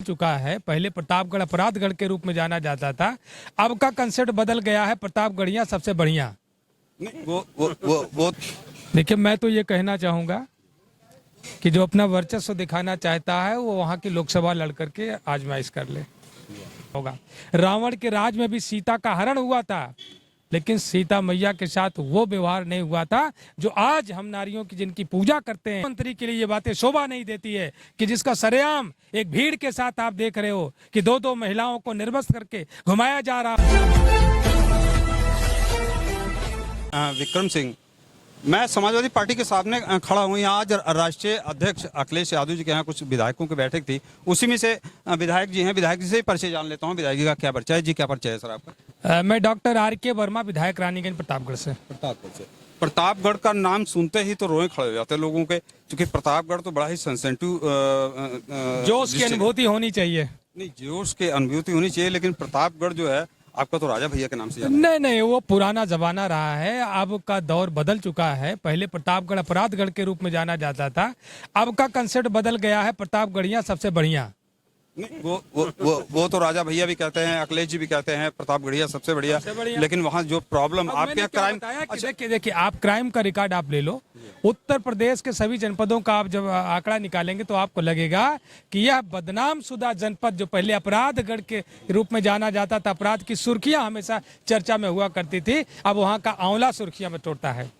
चुका है। पहले प्रतापगढ़ अपराधगढ़ के रूप में जाना जाता था, अब का कंसेप्ट बदल गया है, प्रतापगढ़िया सबसे बढ़िया। नहीं वो देखिए, मैं तो ये कहना चाहूंगा कि जो अपना वर्चस्व दिखाना चाहता है वो वहां की लोकसभा लड़ करके आजमाइश कर ले होगा। रावण के राज में भी सीता का हरण हुआ था, लेकिन सीता मैया के साथ वो व्यवहार नहीं हुआ था जो आज हम नारियों की जिनकी पूजा करते हैं। मंत्री के लिए ये बातें शोभा नहीं देती है कि जिसका सरेआम एक भीड़ के साथ आप देख रहे हो कि दो महिलाओं को निर्वस्त्र करके घुमाया जा रहा है। विक्रम सिंह, मैं समाजवादी पार्टी के सामने खड़ा हूँ। यहाँ आज राष्ट्रीय अध्यक्ष अखिलेश यादव जी के यहाँ कुछ विधायकों की बैठक थी, उसी में से विधायक जी हैं। विधायक जी से ही परिचय जान लेता हूँ। विधायक जी का क्या परिचय है? जी, क्या परिचय है सर आपका? मैं डॉक्टर R.K. वर्मा, विधायक रानीगंज प्रतापगढ़ से। प्रतापगढ़ का नाम सुनते ही तो रोए खड़े हो जाते हैं लोगों के, क्योंकि प्रतापगढ़ तो बड़ा ही सेंसिटिव जोश की अनुभूति होनी चाहिए। नहीं, जोश की अनुभूति होनी चाहिए, लेकिन प्रतापगढ़ जो है आपका तो राजा भैया के नाम से जाना है। नहीं, वो पुराना जमाना रहा है, अब का दौर बदल चुका है। पहले प्रतापगढ़ अपराधगढ़ के रूप में जाना जाता था, अब का कंसेप्ट बदल गया है, प्रतापगढ़िया सबसे बढ़िया। नहीं, वो तो राजा भैया भी कहते हैं, अखिलेश जी भी कहते हैं प्रतापगढ़िया सबसे बढ़िया। लेकिन वहाँ जो प्रॉब्लम आपके क्राइम, देखिए, आप क्राइम का रिकॉर्ड आप ले लो, उत्तर प्रदेश के सभी जनपदों का आप जब आंकड़ा निकालेंगे तो आपको लगेगा कि यह बदनाम शुदा जनपद जो पहले अपराधगढ़ के रूप में जाना जाता था, अपराध की सुर्खियां हमेशा चर्चा में हुआ करती थी, अब वहाँ का आंवला सुर्खियां में तोड़ता है।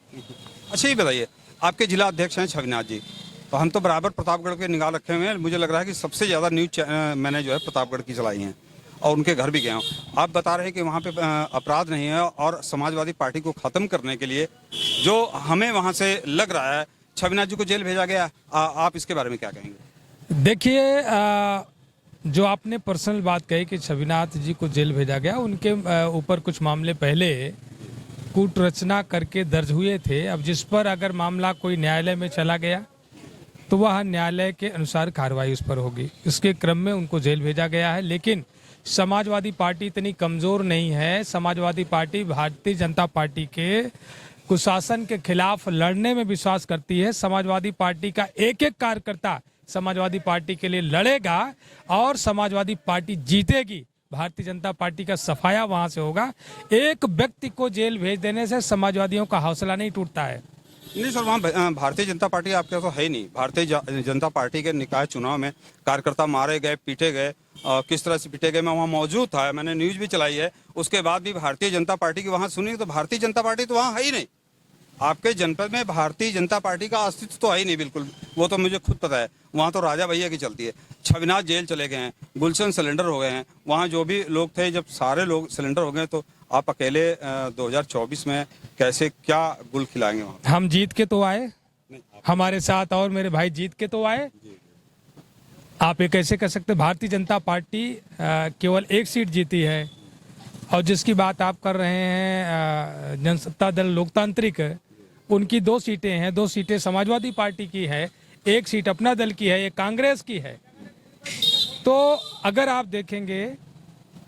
अच्छा, ये बताइए, आपके जिला अध्यक्ष हैं छविनाथ जी, तो हम तो बराबर प्रतापगढ़ के निगाह रखे हुए हैं। मुझे लग रहा है कि सबसे ज़्यादा न्यूज मैंने जो है प्रतापगढ़ की चलाई हैं और उनके घर भी गया हूँ। आप बता रहे हैं कि वहाँ पे अपराध नहीं है और समाजवादी पार्टी को ख़त्म करने के लिए जो हमें वहाँ से लग रहा है छविनाथ जी को जेल भेजा गया, आप इसके बारे में क्या कहेंगे? देखिए, जो आपने पर्सनल बात कही कि छविनाथ जी को जेल भेजा गया, उनके ऊपर कुछ मामले पहले कूट रचना करके दर्ज हुए थे। अब जिस पर अगर मामला कोई न्यायालय में चला गया तो वह न्यायालय के अनुसार कार्रवाई उस पर होगी। इसके क्रम में उनको जेल भेजा गया है, लेकिन समाजवादी पार्टी इतनी कमज़ोर नहीं है। समाजवादी पार्टी भारतीय जनता पार्टी के कुशासन के खिलाफ लड़ने में विश्वास करती है। समाजवादी पार्टी का एक एक कार्यकर्ता समाजवादी पार्टी के लिए लड़ेगा और समाजवादी पार्टी जीतेगी। भारतीय जनता पार्टी का सफाया वहां से होगा। एक व्यक्ति को जेल भेज देने से समाजवादियों का हौसला नहीं टूटता है। नहीं सर, वहाँ भारतीय जनता पार्टी आपके तो है ही नहीं। भारतीय जनता पार्टी के निकाय चुनाव में कार्यकर्ता मारे गए, पीटे गए, किस तरह से पीटे गए, मैं वहाँ मौजूद था, मैंने न्यूज भी चलाई है। उसके बाद भी भारतीय जनता पार्टी की वहाँ सुनी तो भारतीय जनता पार्टी तो वहाँ है ही नहीं। आपके जनपद में भारतीय जनता पार्टी का अस्तित्व तो है ही नहीं बिल्कुल, वो तो मुझे खुद पता है। वहाँ तो राजा भैया की चलती है। छविनाथ जेल चले गए हैं, गुलशन सिलेंडर हो गए हैं, वहाँ जो भी लोग थे, जब सारे लोग सिलेंडर हो गए तो आप अकेले 2024 में कैसे क्या गुल खिलाएंगे वहाँ? हम जीत के तो आए, हमारे साथ और मेरे भाई जीत के तो आए। आप ये कैसे कह सकते? भारतीय जनता पार्टी केवल एक सीट जीती है, और जिसकी बात आप कर रहे हैं जनसत्ता दल लोकतांत्रिक, उनकी 2 सीटें हैं। 2 सीटें समाजवादी पार्टी की है, 1 सीट अपना दल की है, 1 कांग्रेस की है। तो अगर आप देखेंगे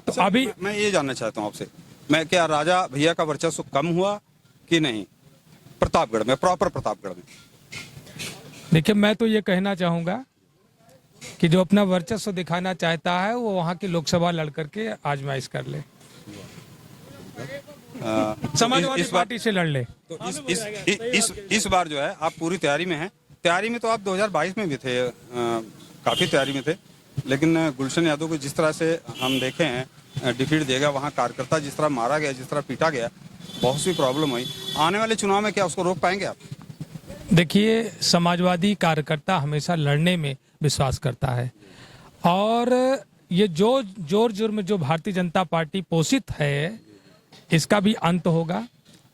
तो अभी मैं ये जानना चाहता हूँ आपसे, मैं क्या राजा भैया का वर्चस्व कम हुआ कि नहीं प्रतापगढ़ में, प्रॉपर प्रतापगढ़ में? देखिए, मैं तो ये कहना चाहूंगा कि जो अपना वर्चस्व दिखाना चाहता है वो वहां की लोकसभा लड़ करके आजमाइश कर ले, समाजवादी पार्टी से लड़ ले। तो इस बार जो है आप पूरी तैयारी में हैं। तैयारी में तो आप 2022 में भी थे, काफी तैयारी में थे, लेकिन गुलशन यादव को जिस तरह से हम देखे हैं डिफीट देगा, वहाँ कार्यकर्ता जिस तरह मारा गया, जिस तरह पीटा गया, बहुत सी प्रॉब्लम हुई। आने वाले चुनाव में क्या उसको रोक पाएंगे आप? देखिए, समाजवादी कार्यकर्ता हमेशा लड़ने में विश्वास करता है, और ये जो जोर जुर्म जो भारतीय जनता पार्टी पोषित है, इसका भी अंत होगा।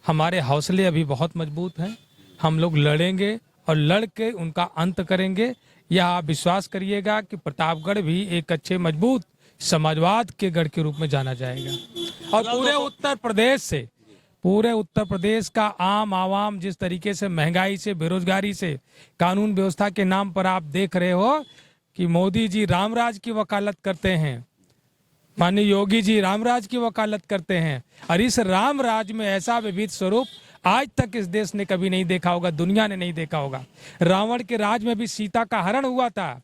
हमारे हौसले अभी बहुत मजबूत हैं, हम लोग लड़ेंगे और लड़ के उनका अंत करेंगे। यह आप विश्वास करिएगा कि प्रतापगढ़ भी एक अच्छे मजबूत समाजवाद के गढ़ के रूप में जाना जाएगा। और पूरे उत्तर प्रदेश का आम आवाम जिस तरीके से महंगाई से, बेरोजगारी से, कानून व्यवस्था के नाम पर आप देख रहे हो कि मोदी जी रामराज की वकालत करते हैं, माननीय योगी जी रामराज की वकालत करते हैं, और इस रामराज में ऐसा विविध स्वरूप आज तक इस देश ने कभी नहीं देखा होगा, दुनिया ने नहीं देखा होगा। रावण के राज में भी सीता का हरण हुआ था,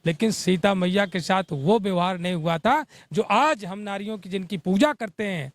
लेकिन सीता मैया के साथ वो व्यवहार नहीं हुआ था जो आज हम नारियों की जिनकी पूजा करते हैं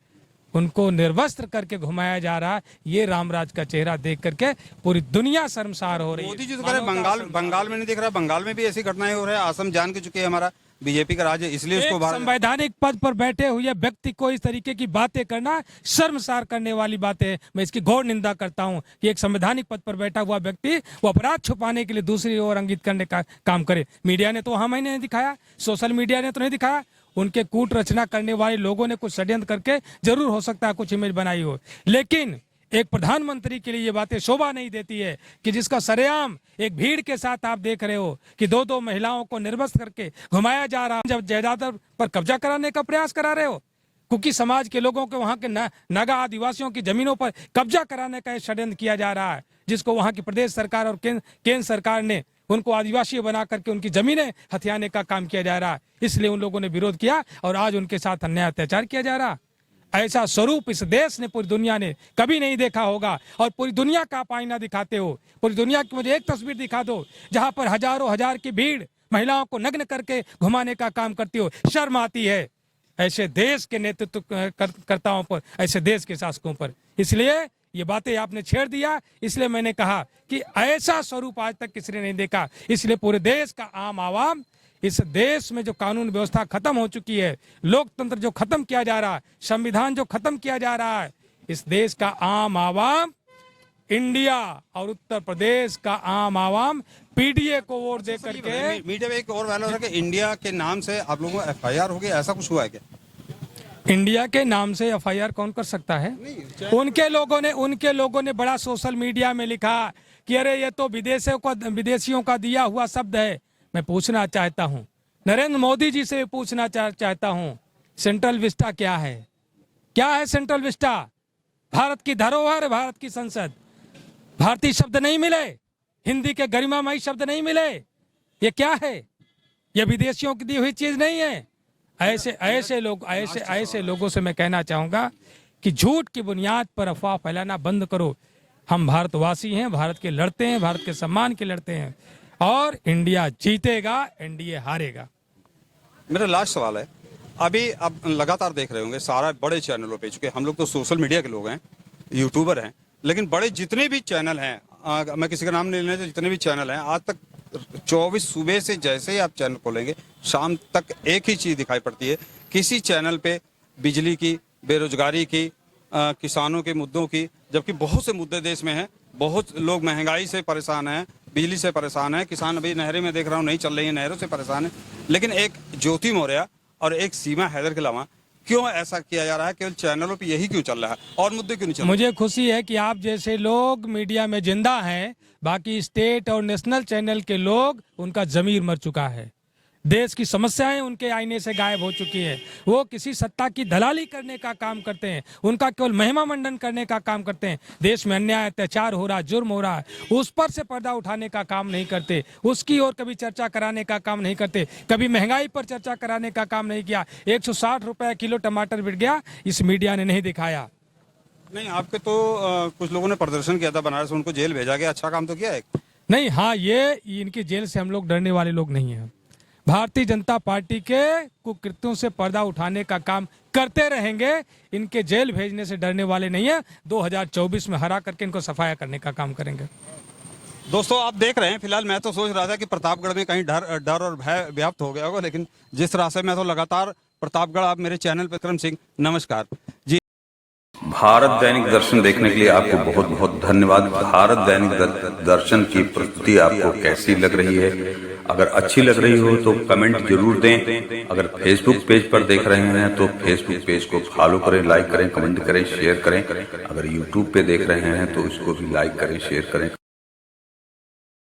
उनको निर्वस्त्र करके घुमाया जा रहा है। ये रामराज का चेहरा देख करके पूरी दुनिया शर्मसार हो रही है। मोदी जी तो कह रहे हैं बंगाल में नहीं दिख रहा, बंगाल में भी ऐसी घटनाएं हो रही है। असम जान के चुके हैं हमारा बीजेपी का राज्य, इसलिए उसको एक संवैधानिक पद पर बैठे हुए व्यक्ति को इस तरीके की बातें करना शर्मसार करने वाली बात है। मैं इसकी घोर निंदा करता हूं कि एक संवैधानिक पद पर बैठा हुआ व्यक्ति वो अपराध छुपाने के लिए दूसरी ओर इंगित करने का काम करे। मीडिया ने तो हमें नहीं दिखाया, सोशल मीडिया ने तो नहीं दिखाया। उनके कूट रचना करने वाले लोगों ने कुछ षड्यंत्र करके जरूर हो सकता है कुछ इमेज बनाई हो, लेकिन एक प्रधानमंत्री के लिए ये बातें शोभा नहीं देती है कि जिसका सरेआम एक भीड़ के साथ आप देख रहे हो कि दो दो महिलाओं को निर्वस्त्र करके घुमाया जा रहा है, जब जायदाद पर कब्जा कराने का प्रयास करा रहे हो, कुकी समाज के लोगों के वहां के नागा आदिवासियों की जमीनों पर कब्जा कराने का षड्यंत्र किया जा रहा है, जिसको वहां की प्रदेश सरकार और केंद्र सरकार ने उनको आदिवासी बना करके उनकी जमीनें हथियाने का काम किया जा रहा है। इसलिए उन लोगों ने विरोध किया और आज उनके साथ अन्याय अत्याचार किया जा रहा है। ऐसा स्वरूप इस देश ने, पूरी दुनिया ने कभी नहीं देखा होगा। और पूरी दुनिया का आप आईना दिखाते हो, पूरी दुनिया की मुझे एक तस्वीर दिखा दो जहां पर हजारों हजार की भीड़ महिलाओं को नग्न करके घुमाने का काम करती हो। शर्म आती है ऐसे देश के नेतृत्व कर्ताओं पर, ऐसे देश के शासकों पर। इसलिए ये बातें आपने छेड़ दिया, इसलिए मैंने कहा कि ऐसा स्वरूप आज तक किसी ने नहीं देखा। इसलिए पूरे देश का आम आवाम, इस देश में जो कानून व्यवस्था खत्म हो चुकी है, लोकतंत्र जो खत्म किया जा रहा है, संविधान जो खत्म किया जा रहा है, इस देश का आम आवाम, इंडिया और उत्तर प्रदेश का आम आवाम पीडीए को वोट दे करके। मीडिया में एक और वायरल हो रहा है कि इंडिया के नाम से आप लोगों को FIR हो गई, ऐसा कुछ हुआ है क्या? इंडिया के नाम से FIR कौन कर सकता है? उनके लोगों ने बड़ा सोशल मीडिया में लिखा कि अरे ये तो विदेशियों का दिया हुआ शब्द है। मैं पूछना चाहता हूं, नरेंद्र मोदी जी से पूछना चाहता हूं, सेंट्रल विस्टा क्या है? क्या है सेंट्रल विस्टा? भारत की धरोहर, भारत की संसद। भारतीय शब्द नहीं मिले, हिंदी के गरिमामयी शब्द नहीं मिले। ये क्या है? ये विदेशियों की दी हुई चीज नहीं है। ऐसे लोगों से मैं कहना चाहूंगा कि झूठ की बुनियाद पर अफवाह फैलाना बंद करो। हम भारतवासी हैं, भारत के लड़ते हैं, भारत के सम्मान के लड़ते हैं और इंडिया जीतेगा, एनडीए हारेगा। मेरा लास्ट सवाल है, अभी आप लगातार देख रहे होंगे सारा बड़े चैनलों पे, चूंकि हम लोग तो सोशल मीडिया के लोग हैं, यूट्यूबर हैं, लेकिन बड़े जितने भी चैनल हैं, मैं किसी का नाम नहीं लेना, जितने भी चैनल हैं, आज तक 24 सुबह से जैसे ही आप चैनल खोलेंगे शाम तक एक ही चीज दिखाई पड़ती है। किसी चैनल पे बिजली की, बेरोजगारी की, किसानों के मुद्दों की, जबकि बहुत से मुद्दे देश में हैं। बहुत लोग महंगाई से परेशान हैं, बिजली से परेशान है, किसान अभी नहरें में देख रहा हूँ नहीं चल रही है, नहरों से परेशान है। लेकिन एक ज्योति मौर्य और एक सीमा हैदर के अलावा क्यों ऐसा किया जा रहा है? केवल चैनलों पे यही क्यों चल रहा है और मुद्दे क्यों नहीं चल रहे? मुझे खुशी है कि आप जैसे लोग मीडिया में जिंदा हैं। बाकी स्टेट और नेशनल चैनल के लोग, उनका जमीर मर चुका है। देश की समस्याएं उनके आईने से गायब हो चुकी है। वो किसी सत्ता की दलाली करने का काम करते हैं, उनका केवल महिमा मंडन करने का काम करते हैं। देश में अन्याय अत्याचार हो रहा, जुर्म हो रहा है, उस पर से पर्दा उठाने का काम नहीं करते, उसकी ओर कभी चर्चा कराने का काम नहीं करते, कभी महंगाई पर चर्चा कराने का काम नहीं किया। 160 रुपए किलो टमाटर बिक गया, इस मीडिया ने नहीं दिखाया। नहीं, आपके तो कुछ लोगों ने प्रदर्शन किया था बनारस, उनको जेल भेजा गया, अच्छा काम तो किया है। नहीं, हाँ, ये इनकी जेल से हम लोग डरने वाले लोग नहीं हैं। भारतीय जनता पार्टी के कुकृत्यों से पर्दा उठाने का काम करते रहेंगे, इनके जेल भेजने से डरने वाले नहीं है। 2024 में हरा करके इनको सफाया करने का काम करेंगे। दोस्तों, आप देख रहे हैं, फिलहाल मैं तो सोच रहा था कि प्रतापगढ़ में कहीं डर और भय व्याप्त हो गया होगा, लेकिन जिस तरह से मैं तो लगातार प्रतापगढ़, आप मेरे चैनल पर, विक्रम सिंह, नमस्कार जी। भारत दैनिक दर्शन देखने के लिए आपको बहुत बहुत धन्यवाद। भारत दैनिक दर्शन की प्रस्तुति आपको कैसी लग रही है? अगर अच्छी लग रही हो तो कमेंट जरूर दें। अगर फेसबुक पेज पर देख रहे हैं तो फेसबुक पेज को फॉलो करें, लाइक करें, कमेंट करें, शेयर करें। अगर यूट्यूब पे देख रहे हैं तो इसको भी लाइक करें, शेयर करें।